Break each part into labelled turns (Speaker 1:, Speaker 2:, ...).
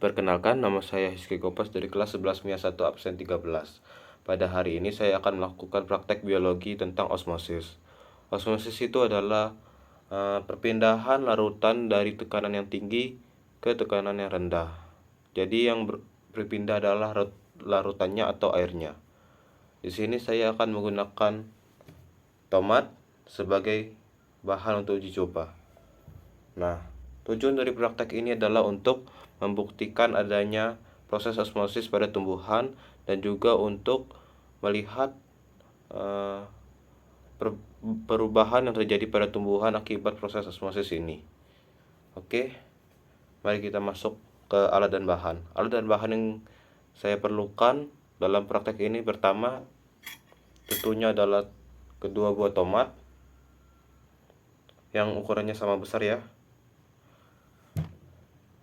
Speaker 1: Perkenalkan, nama saya Hizky Kopas dari kelas 11 MIA 1 absen 13. Pada hari ini saya akan melakukan praktek biologi tentang osmosis. Osmosis itu adalah perpindahan larutan dari tekanan yang tinggi ke tekanan yang rendah. Jadi yang berpindah adalah larutannya atau airnya. Di sini saya akan menggunakan tomat sebagai bahan untuk uji coba. Nah, tujuan dari praktek ini adalah untuk membuktikan adanya proses osmosis pada tumbuhan dan juga untuk melihat perubahan yang terjadi pada tumbuhan akibat proses osmosis ini. Oke, mari kita masuk ke alat dan bahan. Alat dan bahan yang saya perlukan dalam praktek ini pertama tentunya adalah kedua buah tomat yang ukurannya sama besar ya.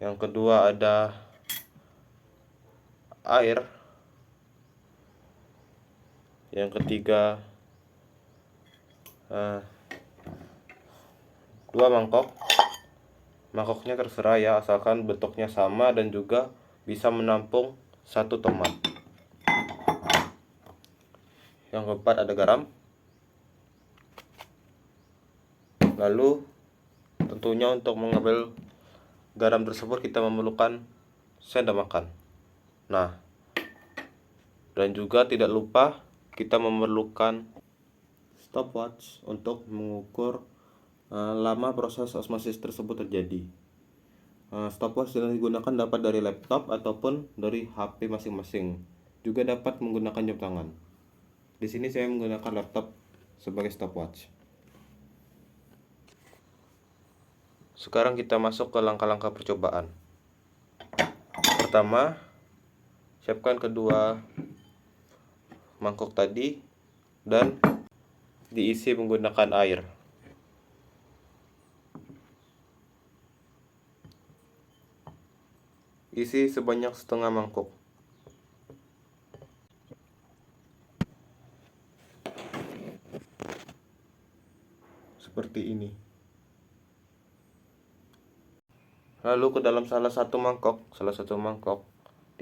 Speaker 1: Yang kedua ada air. Yang ketiga 2 mangkok. Mangkoknya terserah ya, asalkan bentuknya sama dan juga bisa menampung 1 tomat. Yang keempat ada garam. Lalu tentunya untuk mengambil garam tersebut kita memerlukan sendok makan. Nah, dan juga tidak lupa kita memerlukan stopwatch untuk mengukur lama proses osmosis tersebut terjadi. Stopwatch yang digunakan dapat dari laptop ataupun dari HP masing-masing. Juga dapat menggunakan jam tangan. Di sini saya menggunakan laptop sebagai stopwatch. Sekarang kita masuk ke langkah-langkah percobaan. Pertama, siapkan kedua mangkok tadi dan diisi menggunakan air. Isi sebanyak setengah mangkok. Seperti ini. Lalu ke dalam salah satu mangkok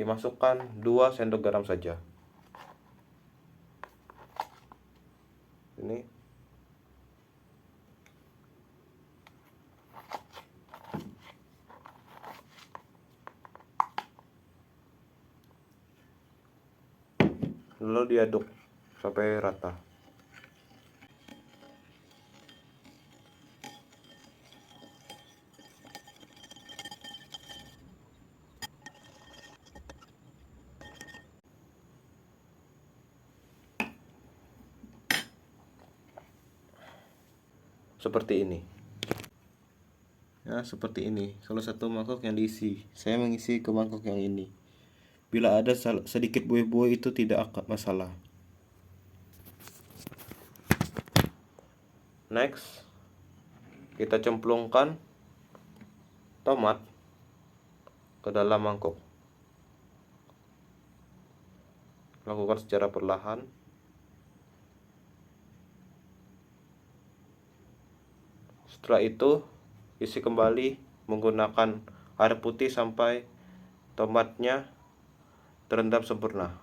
Speaker 1: dimasukkan 2 sendok garam saja. Ini. Lalu diaduk sampai rata. Seperti ini. Ya, seperti ini. Salah satu mangkok yang diisi. Saya mengisi ke mangkok yang ini. Bila ada sedikit buih-buih itu tidak akan masalah. Next, kita cemplungkan tomat ke dalam mangkok. Lakukan secara perlahan. Setelah itu, isi kembali menggunakan air putih sampai tomatnya terendam sempurna.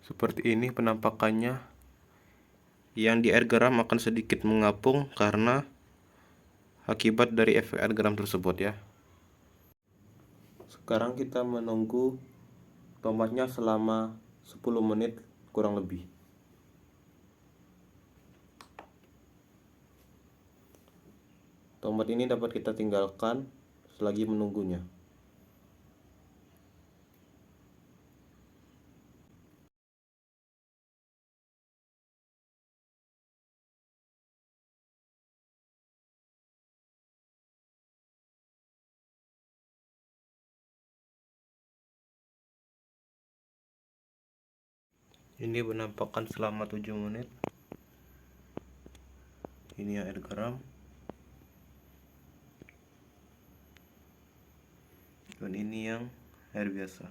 Speaker 1: Seperti ini penampakannya. Yang di air garam akan sedikit mengapung karena akibat dari efek air garam tersebut ya. Sekarang kita menunggu tomatnya selama 10 menit kurang lebih. Tomat ini dapat kita tinggalkan selagi menunggunya. Ini penampakan selama 7 menit. Ini air garam. Dan ini yang air biasa.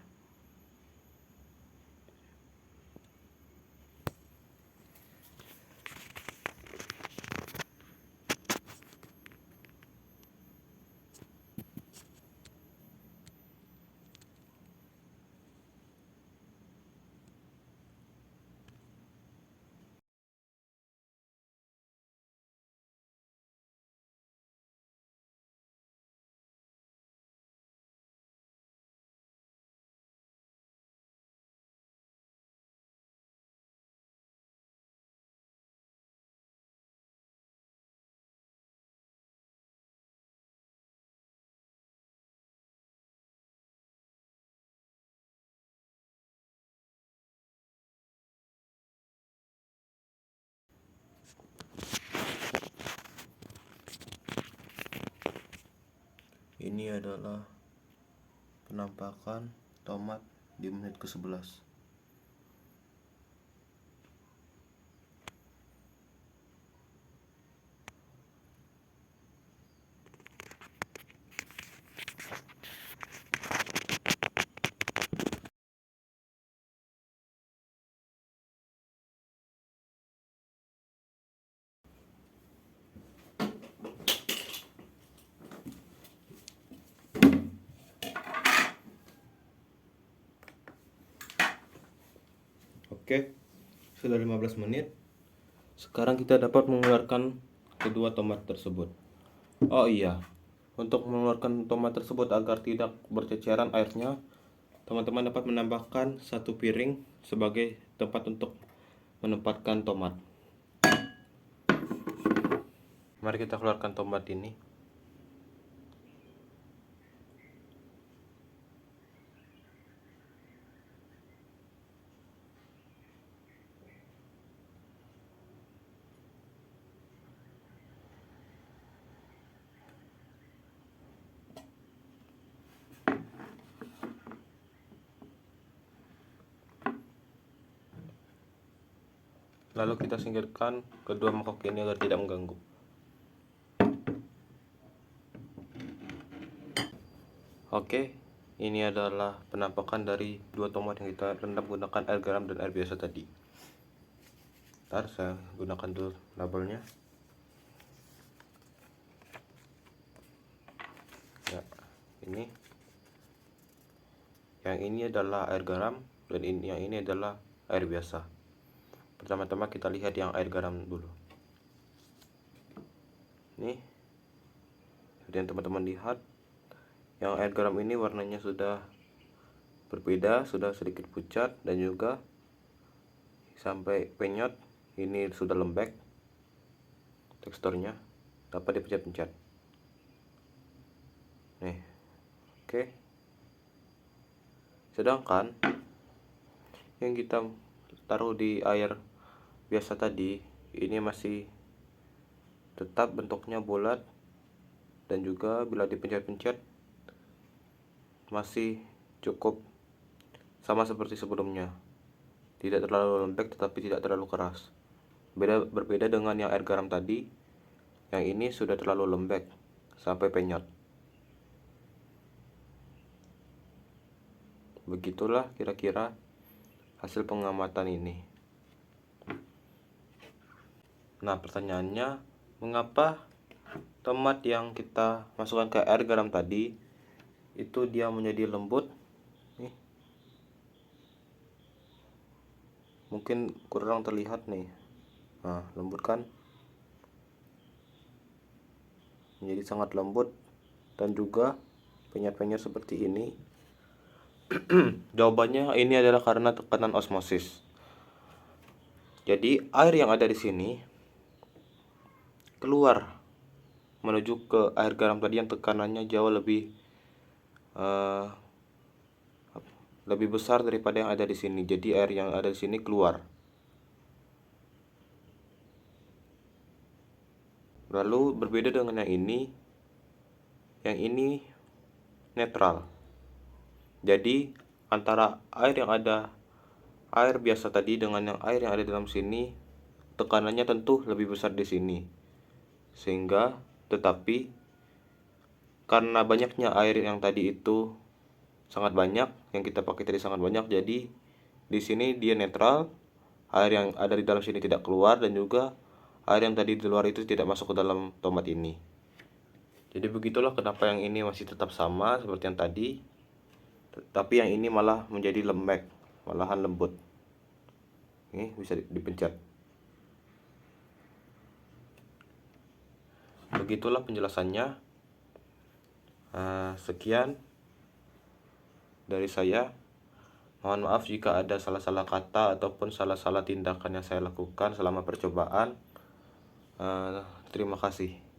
Speaker 1: Ini adalah penampakan tomat di menit ke-11. Oke, sudah 15 menit. Sekarang kita dapat mengeluarkan kedua tomat tersebut. Oh iya, untuk mengeluarkan tomat tersebut agar tidak berceceran airnya, teman-teman dapat menambahkan 1 piring sebagai tempat untuk menempatkan tomat. Mari kita keluarkan tomat ini. Lalu kita singkirkan kedua mangkok ini agar tidak mengganggu. Oke, ini adalah penampakan dari dua tomat yang kita rendam menggunakan air garam dan air biasa tadi. Ntar saya gunakan dulu labelnya. Ya, ini. Yang ini adalah air garam dan yang ini adalah air biasa. Pertama-tama kita lihat yang air garam dulu. Nih, seperti yang teman-teman lihat, yang air garam ini warnanya sudah berbeda, sudah sedikit pucat dan juga sampai penyot. Ini sudah lembek teksturnya, dapat dipencet-pencet. Nih, oke. Sedangkan yang kita taruh di air biasa tadi, ini masih tetap bentuknya bulat dan juga bila dipencet-pencet masih cukup sama seperti sebelumnya, tidak terlalu lembek tetapi tidak terlalu keras. Berbeda dengan yang air garam tadi, yang ini sudah terlalu lembek sampai penyot. Begitulah kira-kira hasil pengamatan ini. Nah, pertanyaannya, mengapa tomat yang kita masukkan ke air garam tadi itu dia menjadi lembut? Nih, mungkin kurang terlihat nih. Nah, lembut kan? Menjadi sangat lembut dan juga penyet-penyet seperti ini. Jawabannya ini adalah karena tekanan osmosis. Jadi air yang ada di sini keluar menuju ke air garam tadi yang tekanannya jauh lebih besar daripada yang ada di sini. Jadi air yang ada di sini keluar. Lalu berbeda dengan yang ini netral. Jadi antara air biasa tadi dengan yang air yang ada dalam sini, tekanannya tentu lebih besar di sini. Tetapi karena banyaknya air yang tadi itu sangat banyak, yang kita pakai tadi sangat banyak, jadi di sini dia netral. Air yang ada di dalam sini tidak keluar dan juga air yang tadi di luar itu tidak masuk ke dalam tomat ini. Jadi begitulah kenapa yang ini masih tetap sama seperti yang tadi, tapi yang ini malah menjadi lembek, malahan lembut. Ini bisa dipencet. Begitulah penjelasannya. Sekian dari saya. Mohon maaf jika ada salah-salah kata ataupun salah-salah tindakan yang saya lakukan selama percobaan. Terima kasih.